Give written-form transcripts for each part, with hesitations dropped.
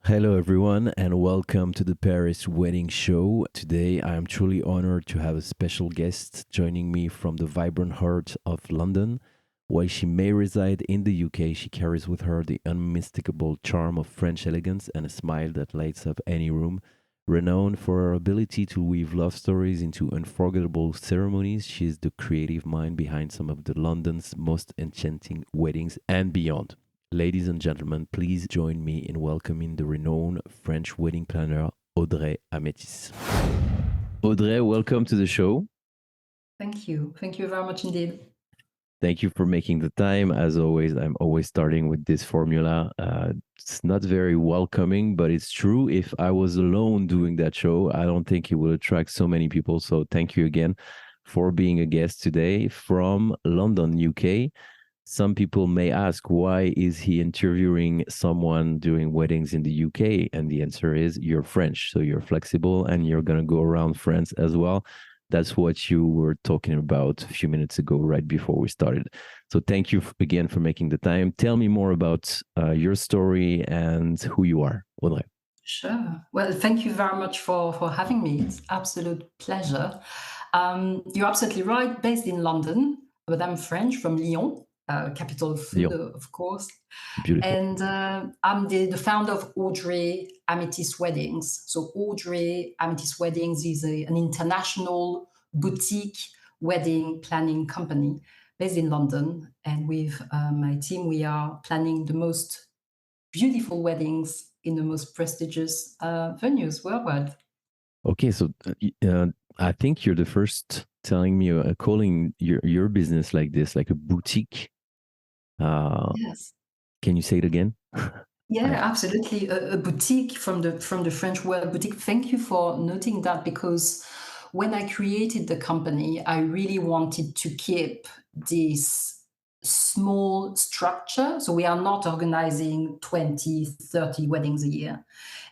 Hello, everyone, and welcome to the Paris Wedding Show. Today, I am truly honored to have a special guest joining me from the vibrant heart of London. While she may reside in the UK, she carries with her the unmistakable charm of French elegance and a smile that lights up any room. Renowned for her ability to weave love stories into unforgettable ceremonies, she is the creative mind behind some of the London's most enchanting weddings and beyond. Ladies and gentlemen, please join me in welcoming the renowned French wedding planner, Audrey Ametis. Audrey, welcome to the show. Thank you. Thank you very much indeed. Thank you for making the time. As always, I'm always starting with this formula. It's not very welcoming, but it's true. If I was alone doing that show, I don't think it would attract so many people. So thank you again for being a guest today from London, UK. Some people may ask, why is he interviewing someone doing weddings in the UK? And the answer is, you're French, so you're flexible and you're going to go around France as well. That's what you were talking about a few minutes ago, right before we started. So thank you again for making the time. Tell me more about your story and who you are, Audrey. Sure. Well, thank you very much for having me. It's absolute pleasure. You're absolutely right. Based in London, but I'm French from Lyon, capital of food, Lyon, of course. beautiful. And I'm the founder of Audrey Ametis Weddings. So Audrey Ametis Weddings is an international boutique wedding planning company based in London. And with my team, we are planning the most beautiful weddings in the most prestigious venues worldwide. Okay, so I think you're the first telling me, calling your business like this, like a boutique. Uh, Yes. can you say it again? Yeah, I, absolutely. A boutique from the French word boutique. Thank you for noting that because when I created the company, I really wanted to keep this small structure. So we are not organizing 20, 30 weddings a year.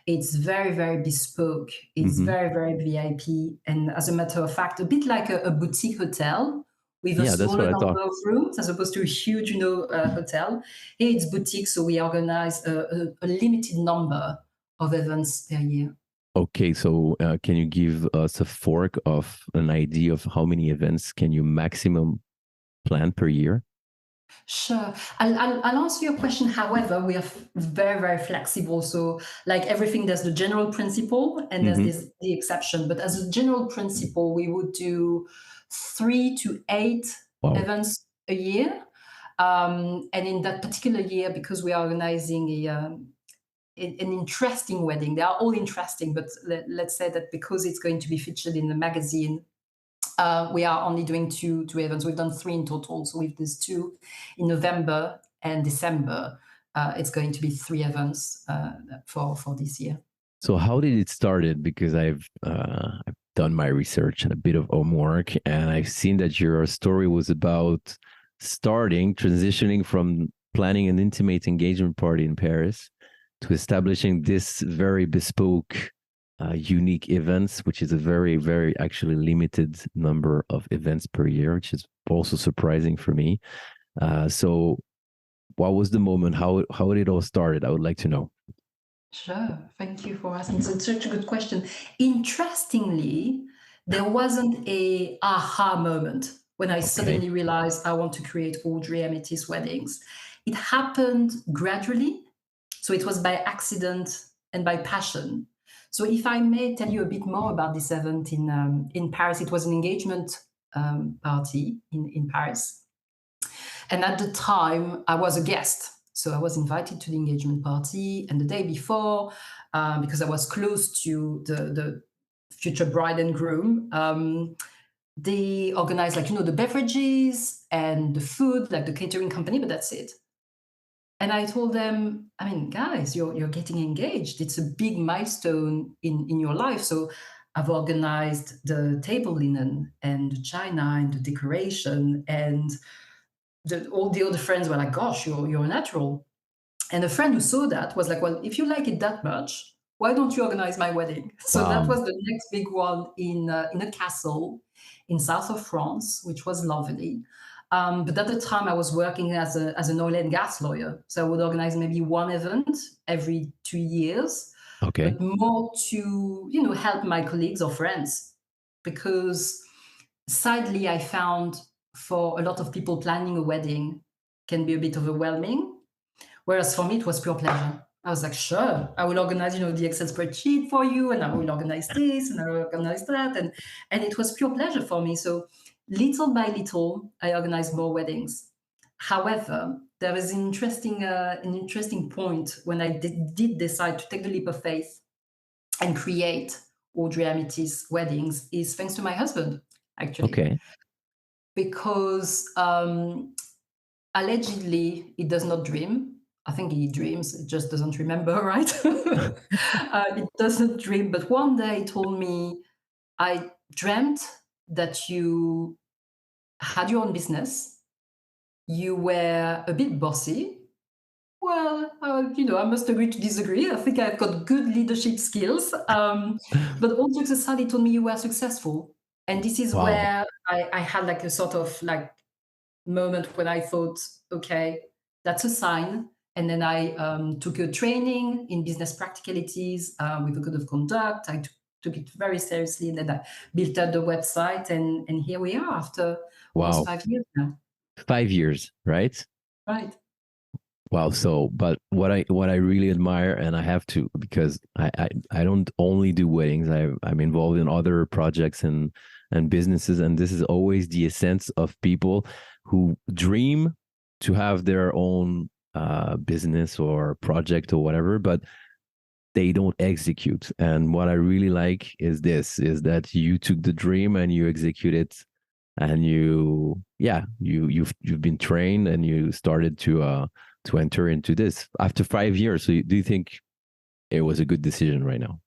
It's very, very bespoke. It's Mhm. very, very VIP. And as a matter of fact, a bit like a boutique hotel with a Yeah, that's smaller what I thought. number of rooms as opposed to a huge, hotel. Here it's boutique, so we organize a limited number of events per year. Okay, so can you give us a fork of an idea of how many events can you maximum plan per year? Sure. I'll answer your question. However, we are very, very flexible. So, like everything, there's the general principle and there's Hmm. the exception. But as a general principle, we would do 3 to 8 Wow. events a year. And in that particular year, because we are organizing an interesting wedding, they are all interesting, but let's say that because it's going to be featured in the magazine, we are only doing two events. We've done three in total. So with these two in November and December, it's going to be three events for this year. So how did it started? Because I've done my research and a bit of homework, and I've seen that your story was about transitioning from planning an intimate engagement party in Paris to establishing this very bespoke, unique events, which is a very, very actually limited number of events per year, which is also surprising for me. So, what was the moment? How did it all started? I would like to know. Sure. Thank you for asking. So it's such a good question. Interestingly, there wasn't a aha moment when I Okay. suddenly realized I want to create Audrey Ametis Weddings. It happened gradually. So it was by accident and by passion. So if I may tell you a bit more about this event in Paris, it was an engagement party in Paris. And at the time, I was a guest. So I was invited to the engagement party. And the day before, because I was close to the future bride and groom, they organized, like, the beverages and the food, like the catering company, but that's it. And I told them, I mean, guys, you're getting engaged. It's a big milestone in your life. So I've organized the table linen and the china and the decoration, and all the other friends were like, "Gosh, you're a natural." And a friend who saw that was like, "Well, if you like it that much, why don't you organize my wedding?" So that Wow. was the next big one in a castle in south of France, which was lovely. But at the time, I was working as an oil and gas lawyer. So I would organize maybe one event every 2 years, Okay. but more to, help my colleagues or friends. Because sadly, I found for a lot of people planning a wedding can be a bit overwhelming. Whereas for me, it was pure pleasure. I was like, sure, I will organize, the Excel spreadsheet for you, and I will organize this, and I will organize that, and it was pure pleasure for me. So little by little, I organized more weddings. However, there was an interesting point when I did decide to take the leap of faith and create Audrey Ametis Weddings. Is thanks to my husband, actually, Okay. because allegedly, he does not dream. I think he dreams, it just doesn't remember, right? It doesn't dream. But one day he told me, I dreamt that you had your own business, you were a bit bossy. Well, I must agree to disagree. I think I've got good leadership skills. But all jokes aside, he told me you were successful. And this is Wow. where I had like a sort of like moment when I thought, okay, that's a sign. And then I took a training in business practicalities with a code of conduct. I took it very seriously. And then I built out the website. And here we are after almost Wow. 5 years now. 5 years, right? Right. Wow. So, but what I really admire, and I have to, because I don't only do weddings. I'm involved in other projects and businesses, and this is always the essence of people who dream to have their own business or project or whatever, but they don't execute. And what I really like is that you took the dream and you execute it, and you've been trained and you started to enter into this after 5 years. So do you think it was a good decision right now?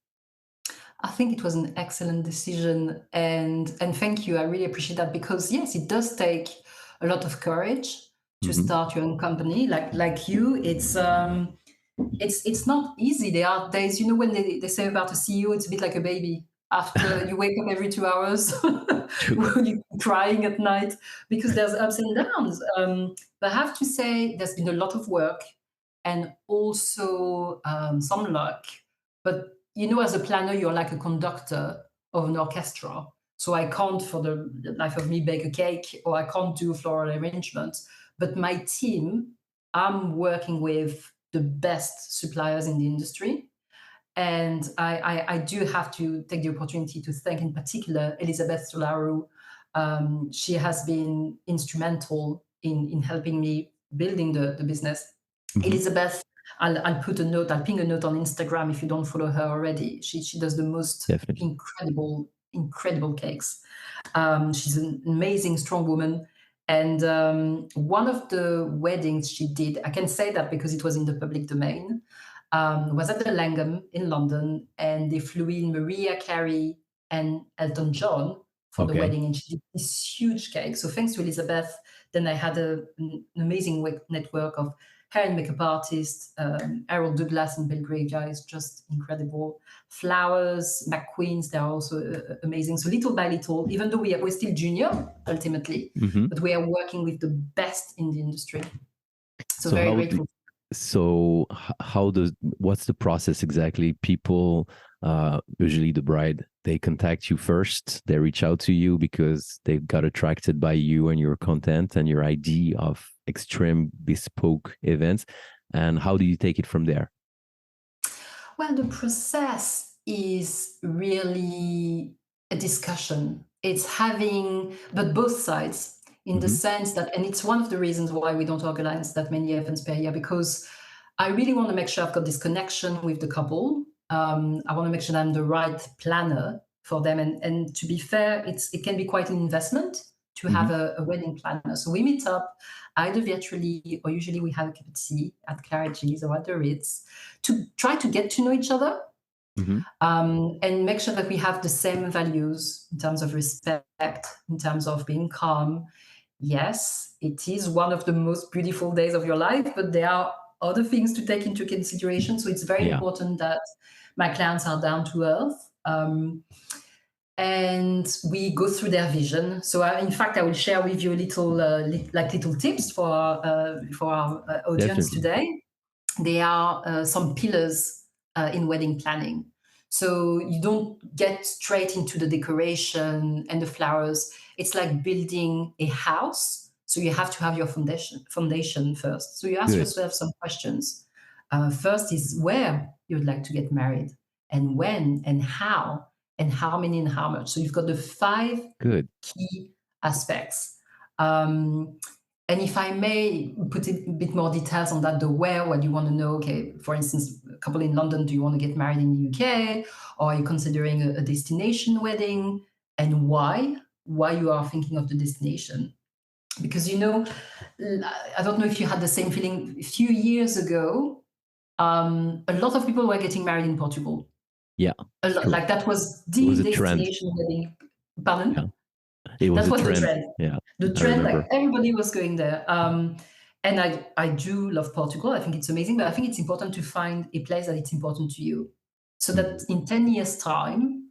I think it was an excellent decision, and thank you. I really appreciate that because yes, it does take a lot of courage to Hmm. start your own company. Like you, it's not easy. There are days, when they say about a CEO, it's a bit like a baby. After you wake up every 2 hours, True. you're crying at night because there's ups and downs. But I have to say, there's been a lot of work and also some luck. But as a planner, you're like a conductor of an orchestra. So I can't, for the life of me, bake a cake or I can't do floral arrangements. But my team, I'm working with the best suppliers in the industry. And I do have to take the opportunity to thank, in particular, Elizabeth Solaru. She has been instrumental in helping me building the business. Hmm. Elizabeth, I'll put a note, I'll ping a note on Instagram if you don't follow her already. She does the most Definitely. incredible cakes. She's an amazing, strong woman. And one of the weddings she did, I can say that because it was in the public domain, was at the Langham in London, and they flew in Mariah Carey and Elton John for the Okay. wedding, and she did this huge cake. So thanks to Elizabeth, then I had an amazing network of hair and makeup artists. Errol Douglas in Belgravia is just incredible. Flowers, McQueen's, they're also amazing. So little by little, even though we're still junior ultimately, Hmm. but we are working with the best in the industry. So So very how do grateful. how does what's the process exactly? People, usually the bride, they contact you first. They reach out to you because they got attracted by you and your content and your idea of extreme bespoke events. And how do you take it from there? Well, the process is really a discussion. It's having, but both sides, in the Hmm. sense that, and it's one of the reasons why we don't organize that many events per year, because I really want to make sure I've got this connection with the couple. I want to make sure that I'm the right planner for them. And to be fair, it can be quite an investment to Hmm. have a wedding planner. So we meet up either virtually or usually we have a cup of tea at Claridge's or at the Ritz to try to get to know each other, Hmm. and make sure that we have the same values in terms of respect, in terms of being calm. Yes, it is one of the most beautiful days of your life, but there are other things to take into consideration. So it's very Yeah. important that my clients are down to earth. and we go through their vision. So, in fact, I will share with you a little, like little tips for our audience Definitely. today. There are some pillars in wedding planning. So you don't get straight into the decoration and the flowers. It's like building a house. So you have to have your foundation first. So you ask Good. yourself some questions. First is where you'd like to get married, and when, and how many, and how much. So you've got the five Good. key aspects. Um, and if I may put a bit more details on that, the where, what you want to know, okay, for instance, a couple in London, do you want to get married in the UK? Or are you considering a destination wedding? And why you are thinking of the destination? Because, I don't know if you had the same feeling a few years ago. A lot of people were getting married in Portugal. Yeah, A lot, true. like that was It the was a trend. destination wedding. Yeah. Pardon? It was That a was the trend. trend. Yeah. The I trend, like remember. everybody was going there. And I do love Portugal. I think it's amazing, but I think it's important to find a place that it's important to you. So that Mhm. in 10 years' time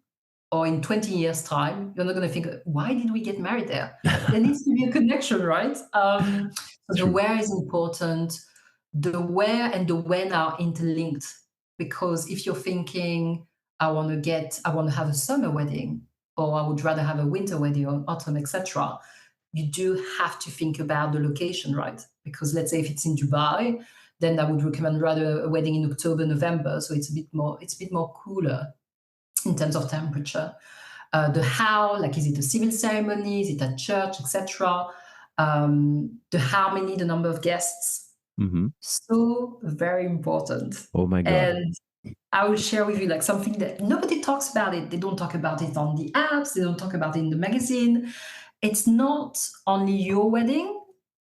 or in 20 years' time, you're not going to think, why did we get married there? There needs to be a connection, right? So the True. where is important. The where and the when are interlinked, because if you're thinking, I want to have a summer wedding, or I would rather have a winter wedding or autumn, etc., you do have to think about the location, right? Because let's say if it's in Dubai, then I would recommend rather a wedding in October, November, so it's a bit more cooler in terms of temperature. The how, like, is it a civil ceremony? Is it at church, etc.? The how many, the number of guests, Hmm. so very important. Oh my God. And I will share with you like something that nobody talks about it. They don't talk about it on the apps. They don't talk about it in the magazine. It's not only your wedding.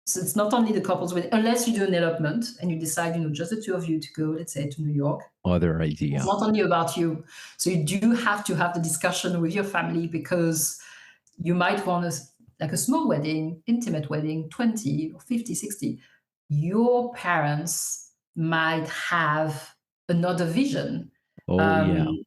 So it's not only the couple's wedding, unless you do an elopement and you decide, just the two of you to go, let's say, to New York. Other It's idea. not only about you. So you do have to have the discussion with your family, because you might want like a small wedding, intimate wedding, 20 or 50, 60. Your parents might have another vision. Oh Um,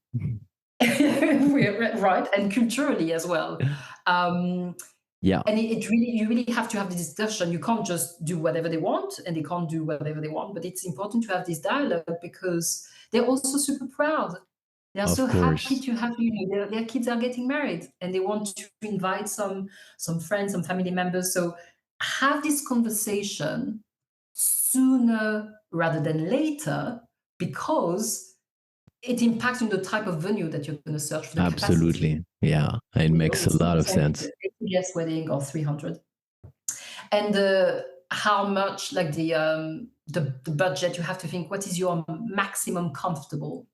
yeah. right, and culturally as well. Um, Yeah, and you really have to have this discussion. You can't just do whatever they want, and they can't do whatever they want. But it's important to have this dialogue, because they're also super proud. They are of so happy course. to have their kids are getting married, and they want to invite some friends, some family members. So have this conversation sooner rather than later, because it impacts on the type of venue that you're going to search for, the capacity. Absolutely. Yeah, it makes It's a not lot the of same if it's sense. an 80 guest wedding or 300. And how much, like the budget, you have to think, what is your maximum comfortable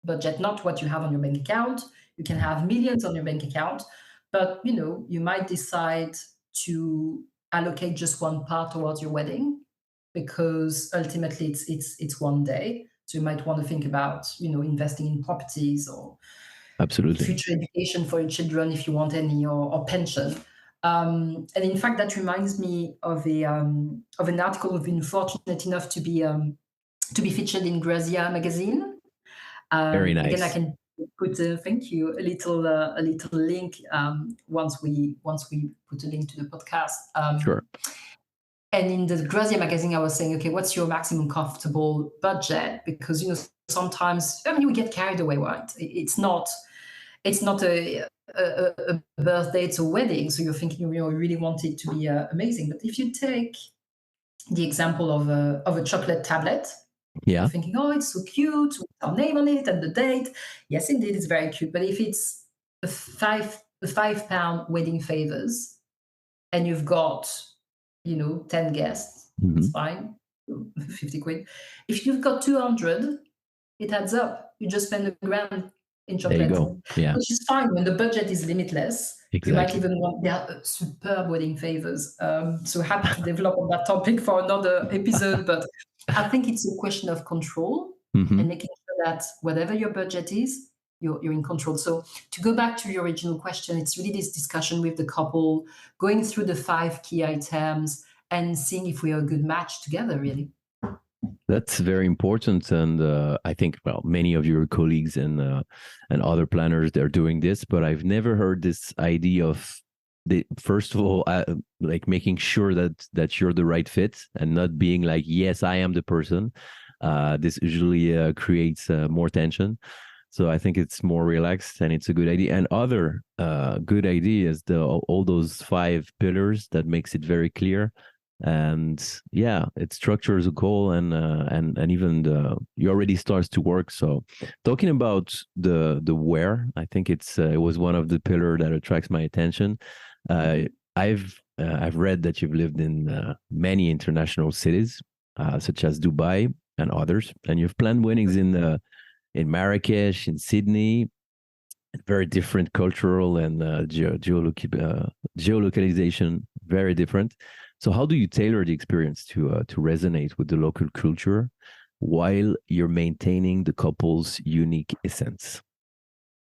budget, not what you have on your bank account. You can have millions on your bank account, but you might decide to allocate just one part towards your wedding, because ultimately it's one day. So you might want to think about investing in properties, or Absolutely. future education for your children if you want any, or pension. And in fact, that reminds me of an article we've been fortunate enough to be featured in Grazia magazine. Very Again, I nice. can put thank you, a little link, once we put a link to the podcast. Sure. And in the Grazia magazine, I was saying, okay, what's your maximum comfortable budget? Because sometimes, I mean, we get carried away, right? It's not a birthday, it's a wedding. So you're thinking, you really want it to be amazing. But if you take the example of a chocolate tablet, you're Yeah. thinking, oh, it's so cute with our name on it and the date. Yes, indeed, it's very cute. But if it's a £5 wedding favors, and you've got 10 guests, it's Hmm. fine. 50 quid. If you've got 200, it adds up. You just spend £1,000 in There you chocolate, go. Yeah, which is fine when the budget is limitless. You might exactly. even want their superb wedding favors. So happy to develop on that topic for another episode. But I think it's a question of control, and Hmm. making sure that whatever your budget is, you're in control. So to go back to your original question, it's really this discussion with the couple, going through the five key items and seeing if we are a good match together, really. That's very important, and I think well, many of your colleagues and other planners they're doing this, but I've never heard this idea of the first of all, like making sure that you're the right fit and not being like, yes, I am the person. This usually creates more tension. So I think it's more relaxed and it's a good idea. And other good idea is the all those five pillars that makes it very clear. And yeah, it structures a goal and even you already starts to work. So talking about the where, I think it was one of the pillar that attracts my attention. Uh, I've read that you've lived in many international cities, such as Dubai and others, and you've planned weddings in Marrakesh, in Sydney, very different cultural and geolocalization, very different. So, how do you tailor the experience to resonate with the local culture while you're maintaining the couple's unique essence?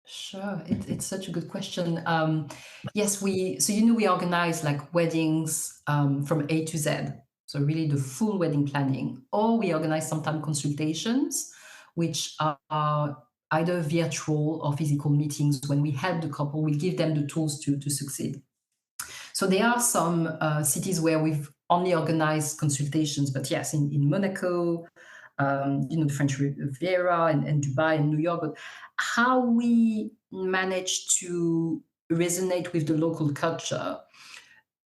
Sure, it's such a good question. Yes, we organize like weddings from A to Z. So really the full wedding planning, or we organize sometimes consultations, which are either virtual or physical meetings. When we help the couple, we give them the tools to succeed. So there are some cities where we've only organized consultations, but yes, in Monaco, the French Riviera and Dubai and New York. But how we manage to resonate with the local culture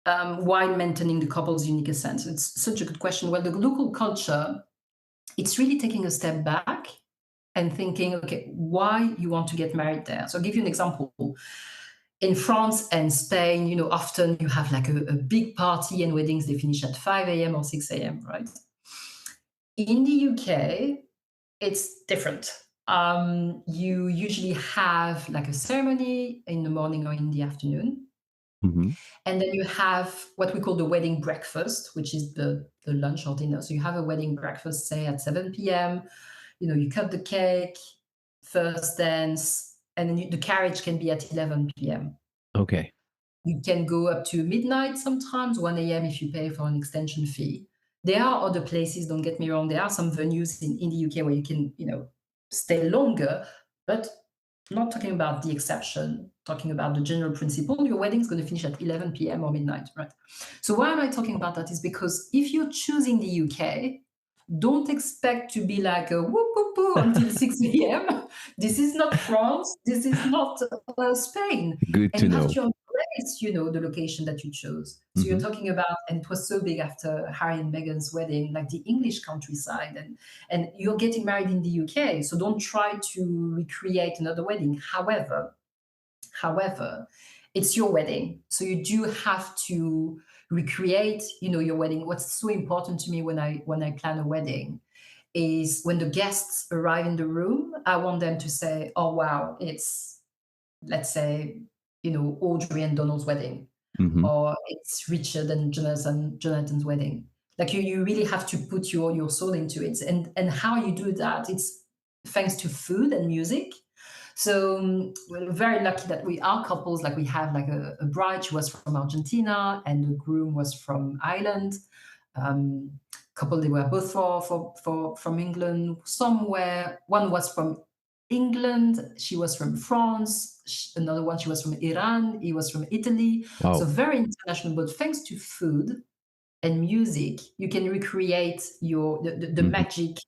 while maintaining the couple's unique essence? It's such a good question. Well, the local culture, it's really taking a step back and thinking, okay, why you want to get married there. So I'll give you an example. In France and Spain, often you have like a big party and weddings, they finish at 5 a.m. or 6 a.m., right? In the UK, it's different. You usually have like a ceremony in the morning or in the afternoon. Mm-hmm. And then you have what we call the wedding breakfast, which is the lunch or dinner. So you have a wedding breakfast, say at 7 p.m. You cut the cake, first dance, and then the carriage can be at 11 p.m. Okay. You can go up to midnight sometimes, 1 a.m. if you pay for an extension fee. There are other places, don't get me wrong, there are some venues in the UK where you can, stay longer, but not talking about the exception, talking about the general principle. Your wedding is going to finish at 11 p.m. or midnight, right? So why am I talking about that is because if you're choosing the UK, don't expect to be like a whoop whoop whoop until 6 a.m. This is not France. This is not Spain. Good And to you have know. to embrace, the location that you chose. So you're Mm-hmm. talking about, and it was so big after Harry and Meghan's wedding, like the English countryside, and you're getting married in the UK. So don't try to recreate another wedding. However, it's your wedding, so you do have to recreate, your wedding. What's so important to me when I plan a wedding is when the guests arrive in the room, I want them to say, "Oh wow, it's let's say, Audrey and Donald's wedding, Mm-hmm. or it's Richard and Jonathan's wedding." Like you really have to put your soul into it, and how you do that, it's thanks to food and music. So we're very lucky that we are couples. Like we have like a bride, she was from Argentina, and the groom was from Ireland. Couple, they were both from England. Somewhere, one was from England, she was from France. Another one, she was from Iran. He was from Italy. So Wow. very international. But thanks to food and music, you can recreate the Mm-hmm. magic,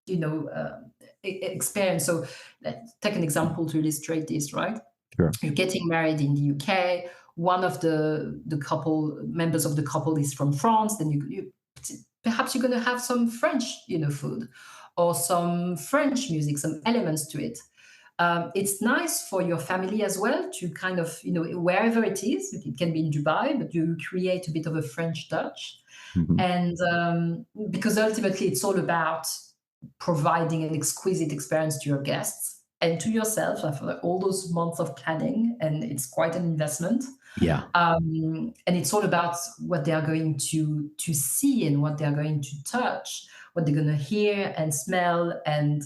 you know, uh, experience. So let's take an example to illustrate this, right? Sure. You're getting married in the UK. One of the couple members of the couple is from France. Then you perhaps you're going to have some French, food, or some French music, some elements to it. It's nice for your family as well to kind of, wherever it is, it can be in Dubai, but you create a bit of a French touch. Mm-hmm. And because ultimately it's all about providing an exquisite experience to your guests and to yourself after all those months of planning. And it's quite an investment. Yeah. And it's all about what they are going to see and what they are going to touch, what they're going to hear and smell. And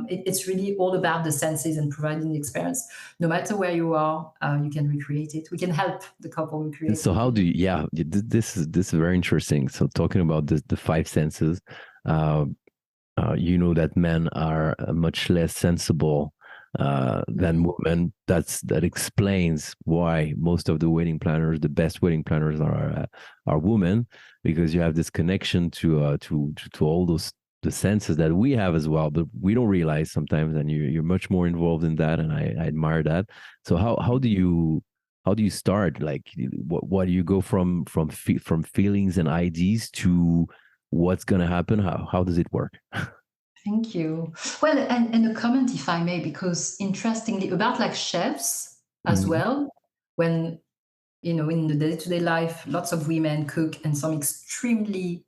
it's really all about the senses and providing the experience. No matter where you are, you can recreate it. We can help the couple And recreate so it. how do you, yeah, this is very interesting. So talking about the five senses, uh, you know that men are much less sensible than women. That explains why most of the wedding planners, the best wedding planners, are women, because you have this connection to all those the senses that we have as well, but we don't realize sometimes. And you're much more involved in that, and I admire that. So how do you start? Like, what do you go from feelings and ideas to what's going to happen? How does it work? Thank you. Well, and a comment, if I may, because interestingly, about like chefs as Mhm. well, when, in the day-to-day life, lots of women cook and some extremely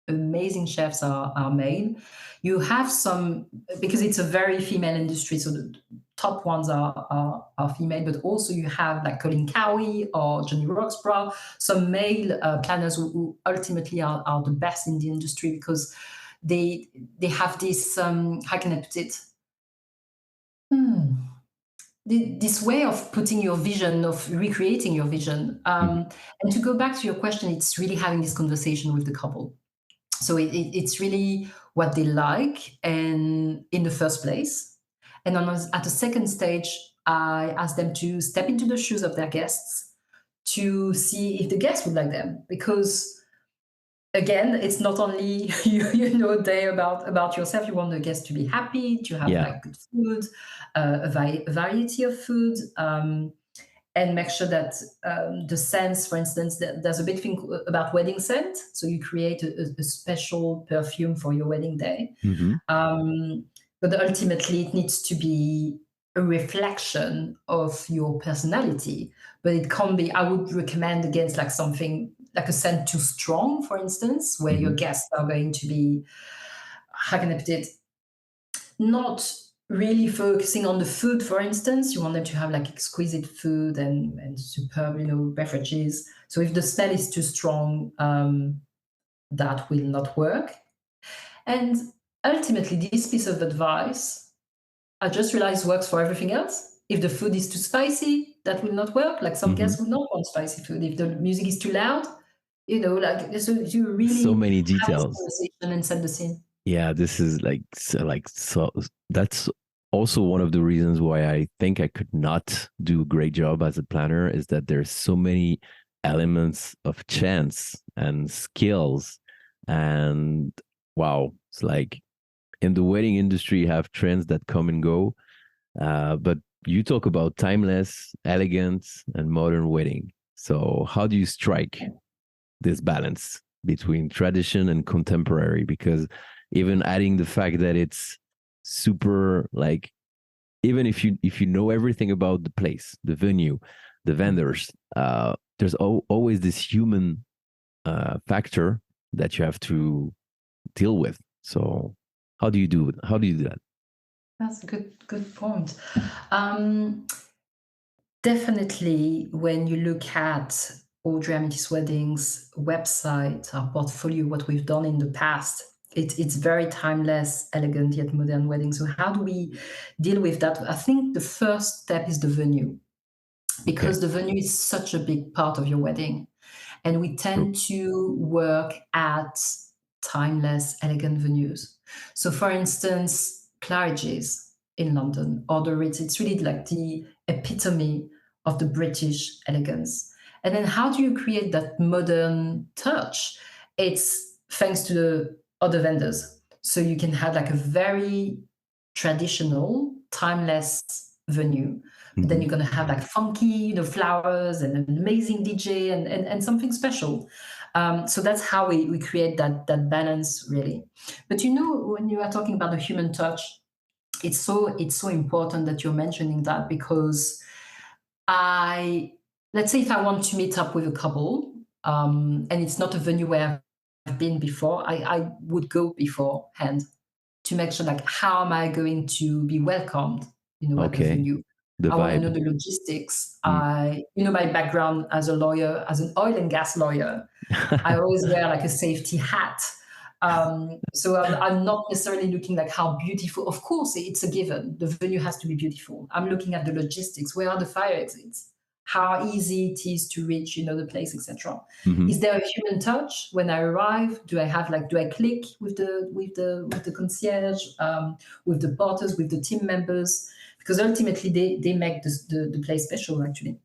amazing chefs are made. You have some, because it's a very female industry, so the top ones are female, but also you have like Colin Cowie or Johnny Roxburgh, some male planners who ultimately are the best in the industry because they they have this, how can I put it? Hmm. This way of putting your vision, of recreating your vision. Mhm. And to go back to your question, it's really having this conversation with the couple. So it's really what they like, and in the first place. And at the second stage, I ask them to step into the shoes of their guests to see if the guests would like them. Because again, it's not only day about yourself. You want the guests to be happy, to have Yeah. like good food, a variety of food, and make sure that the scents, for instance, there's a big thing about wedding scent. So you create a special perfume for your wedding day. Mhm. Um, but ultimately, it needs to be a reflection of your personality. But it can't be, I would recommend against like something like a scent too strong, for instance, where your Mhm. guests are going to be, how can I put it, not really focusing on the food, for instance. You want them to have like exquisite food and superb, beverages. So if the smell is too strong, that will not work. And ultimately, this piece of advice, I just realized, works for everything else. If the food is too spicy, that will not work. Like some Mhm. guests would not want spicy food. If the music is too loud, like, so you So really many have this details. conversation and set the scene. Yeah, this is so that's also one of the reasons why I think I could not do a great job as a planner, is that there's so many elements of chance and skills. And wow, it's like in the wedding industry you have trends that come and go. But you talk about timeless, elegant, and modern wedding. So how do you strike this balance between tradition and contemporary? Because even adding the fact that it's super, like, even if you know everything about the place, the venue, the vendors, there's always this human factor that you have to deal with. So how do you do that? That's a good point. Um, Definitely, when you look at Audrey Ametis Weddings website, our portfolio, what we've done in the past, it's very timeless, elegant yet modern wedding. So how do we deal with that? I think the first step is the venue, Okay. because the venue is such a big part of your wedding. And we True. tend to work at timeless, elegant venues. So, for instance, Claridge's in London, or the Ritz, it's really like the epitome of the British elegance. And then, how do you create that modern touch? It's thanks to the other vendors. So, you can have like a very traditional, timeless venue, but then Hmm. you're going to have like funky, flowers and an amazing DJ and something special. So that's how we create that balance, really. But when you are talking about the human touch, it's so important that you're mentioning that, because I let's say if I want to meet up with a couple, and it's not a venue where I've been before, I would go beforehand to make sure, like, how am I going to be welcomed, at the Okay. venue. The I want to know vibe. the logistics. Mm. My background as a lawyer, as an oil and gas lawyer, I always wear like a safety hat. So I'm not necessarily looking like how beautiful. Of course, it's a given. The venue has to be beautiful. I'm looking at the logistics. Where are the fire exits? how easy it is to reach, the place, etc. Hmm. Is there a human touch when I arrive? Do I click with the concierge, with the porters, with the team members? Because ultimately they make the place special, actually.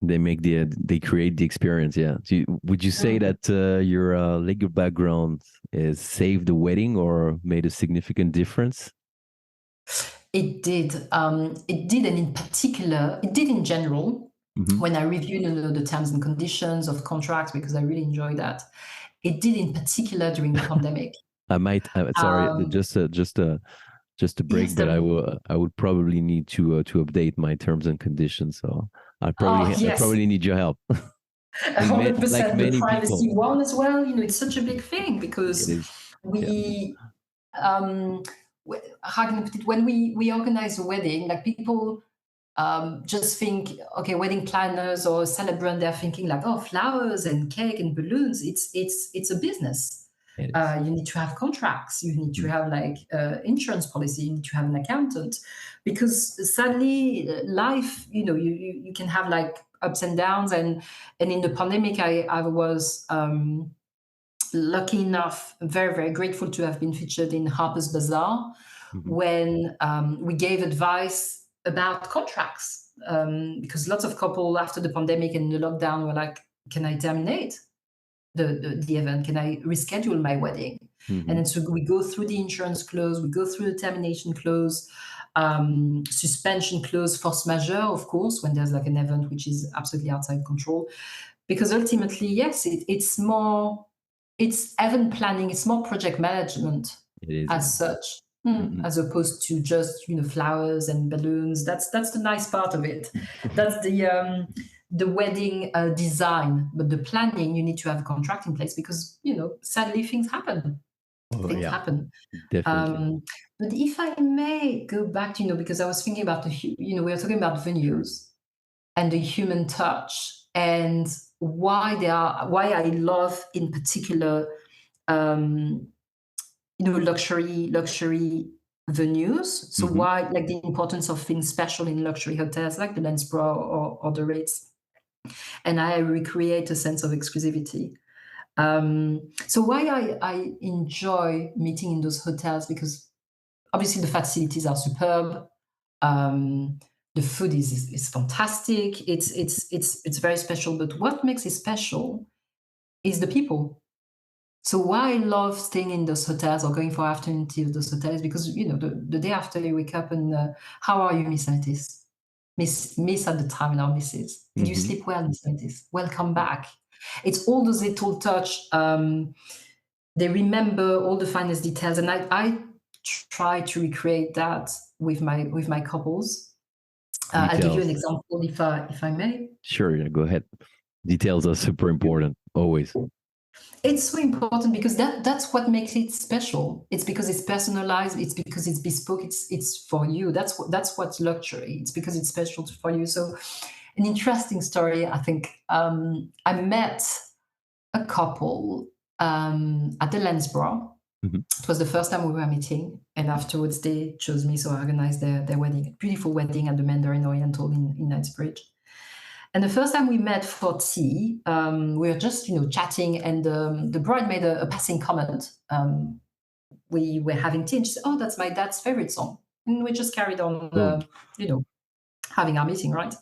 They create the experience. Yeah. Would you say Mm. that your legal background is saved the wedding or made a significant difference? It did. It did, and in particular, it did in general. Hmm. When I reviewed the terms and conditions of contracts, because I really enjoy that. It did in particular during the pandemic. I might. Sorry, Um, just a break, yes, but I would probably need to update my terms and conditions. So oh I yes, probably need your help, like 100%. The many privacy people. one as well. It's such a big thing It because is. Yeah. we um, how can I put it? When we organize a wedding, like people just think, okay, wedding planners or celebrant, they're thinking like, oh, flowers and cake and balloons. It's a business. It is. You need to have contracts. You need to Mm. have like insurance policy. You need to have an accountant, because sadly, life, you can have like ups and downs. And in the pandemic, I was lucky enough, very, very grateful to have been featured in Harper's Bazaar Mhm. when we gave advice about contracts. Because lots of couple after the pandemic and the lockdown were like, can I terminate the event? Can I reschedule my wedding? And Mhm. then so we go through the insurance clause, we go through the termination clause, suspension clause, force majeure, of course, when there's like an event which is absolutely outside control. Because ultimately, yes, it's event planning, it's more project management It is. Yeah. as such, Mhm. as opposed to just flowers and balloons. That's the nice part of it. That's the wedding design, but the planning, you need to have a contract in place because sadly things happen. Oh Things yeah, happen. definitely. Um, but if I may go back to because I was thinking about we were talking about venues and the human touch and why I love in particular um, luxury venues. So Hmm. why like the importance of things special in luxury hotels like the Lansborough or the Ritz, and I recreate a sense of exclusivity. So why I enjoy meeting in those hotels, because obviously the facilities are superb. Um, the food is fantastic. It's very special. But what makes it special is the people. So why I love staying in those hotels or going for afternoon tea at those hotels, because the day after you wake up and how are you, Miss Ametis? Miss at the time now, Mrs. Did you Hmm. sleep well, Miss Ametis? Welcome back. It's all those little touch. They remember all the finest details, and I try to recreate that with my couples. I'll give you an Details. example if I may. Sure. Yeah. Go ahead. Details are super important. Always. It's so important because that's what makes it special. It's because it's personalized. It's because it's bespoke. It's for you. That's what's luxury. It's because it's special for you. So, an interesting story. I think I met a couple at the Lansborough. Hmm. It was the first time we were meeting, and afterwards they chose me, so I organized their wedding, beautiful wedding at the Mandarin Oriental in Knightsbridge. And the first time we met for tea, we were just chatting, and the bride made a passing comment. We were having tea, and she said, "Oh, that's my dad's favorite song," and we just carried on, Boom. you know, having our meeting. Right.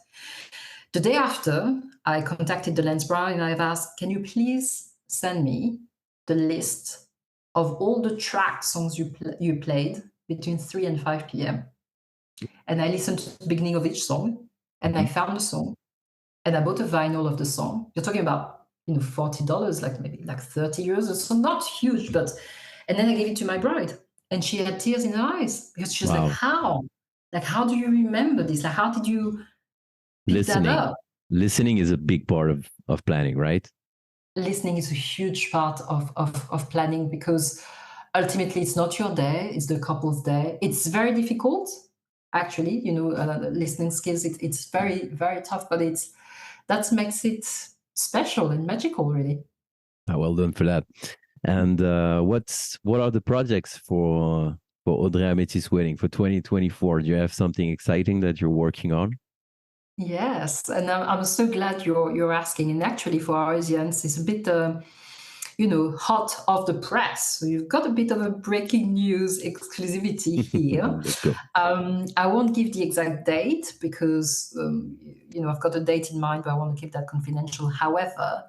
The day after, I contacted the Lansborough and I've asked, "Can you please send me the list of all the track songs you played between 3 and 5 p.m." And I listened to the beginning of each song, and I Hmm. found the song, and I bought a vinyl of the song. You're talking about $40, like maybe like 30 euros or so, not huge, but and then I gave it to my bride, and she had tears in her eyes because she was like, Wow. "How? Like, how do you remember this? Like, how did you pick that Listening. up?" Listening is a big part of planning, right? Listening is a huge part of planning, because ultimately it's not your day, it's the couple's day. It's very difficult, actually, listening skills. It's very, very tough, but that makes it special and magical, really. Well done for that. And what are the projects for Audrey Ametis Wedding for 2024? Do you have something exciting that you're working on? Yes, and I'm so glad you're asking. And actually, for our audience, it's a bit, hot off the press. So you've got a bit of a breaking news exclusivity here. Let's go. I won't give the exact date because I've got a date in mind, but I want to keep that confidential. However,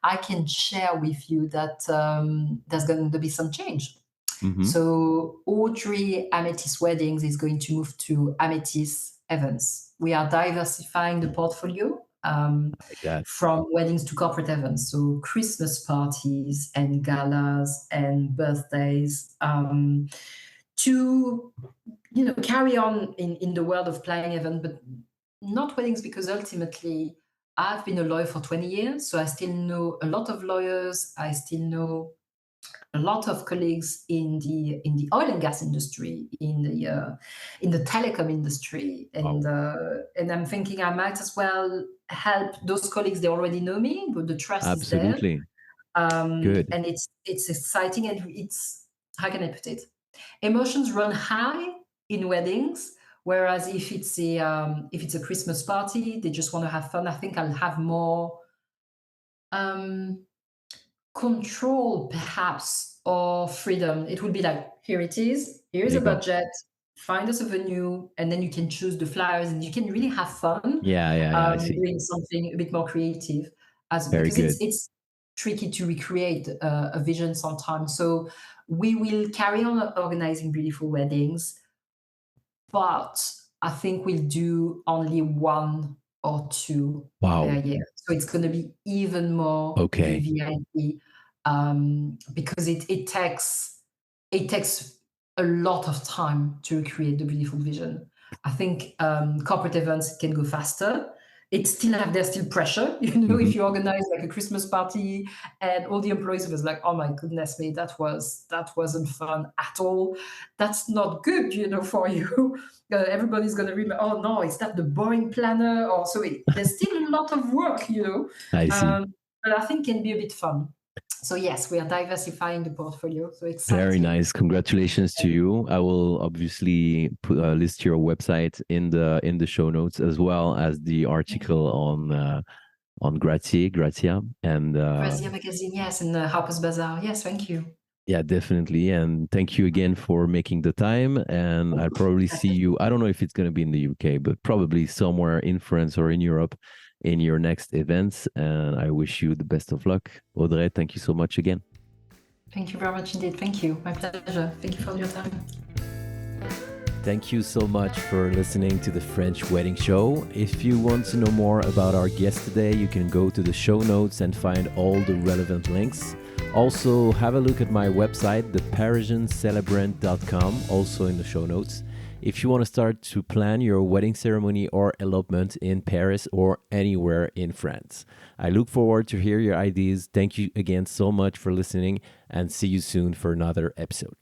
I can share with you that there's going to be some change. Hmm. So Audrey Ametis Weddings is going to move to Ametis Events. We are diversifying the portfolio Like that. from weddings to corporate events, so Christmas parties and galas and birthdays, to carry on in the world of planning event, but not weddings, because ultimately I've been a lawyer for 20 years, so I still know a lot of lawyers. I still know a lot of colleagues in the oil and gas industry, in the telecom industry, Wow. and I'm thinking I might as well help those colleagues. They already know me, but the trust is there, Absolutely. Good. and it's exciting, and it's, how can I put it? Emotions run high in weddings, whereas if it's a Christmas party, they just want to have fun. I think I'll have more. Um, Control perhaps, or freedom. It would be like, here it is, here There is you a go. budget, find us a venue, and then you can choose the flyers and you can really have fun, Yeah, yeah, yeah. I see. doing something a bit more creative, as Very because it's good. it's tricky to recreate a vision sometimes. So we will carry on organizing beautiful weddings, but I think we'll do only one or two per Wow. year. So it's going to be even more Okay. VVIP, because it takes a lot of time to create the beautiful vision. I think corporate events can go faster. There's still pressure, Hmm. if you organize like a Christmas party and all the employees was like, oh my goodness me, that wasn't fun at all. That's not good, for you. Everybody's going to remember, oh no, is that the boring planner? Or so there's still a lot of work, I see. but I think can be a bit fun. So yes, we are diversifying the portfolio. So Very exciting. nice. Congratulations to you. I will obviously list your website in the show notes, as well as the Thank article you. on Grazia, and Brazil Magazine, yes, and Harper's Bazaar. Yes, thank you. yeah, definitely. And thank you again for making the time. And I'll probably see you. I don't know if it's going to be in the UK, but probably somewhere in France or in Europe in your next events. And I wish you the best of luck. Audrey, thank you so much again. Thank you very much indeed. Thank you. My pleasure. Thank you for your time. Thank you so much for listening to the French Wedding Show. If you want to know more about our guest today, you can go to the show notes and find all the relevant links. Also, have a look at my website, theparisiancelebrant.com, also in the show notes. If you want to start to plan your wedding ceremony or elopement in Paris or anywhere in France. I look forward to hear your ideas. Thank you again so much for listening, and see you soon for another episode.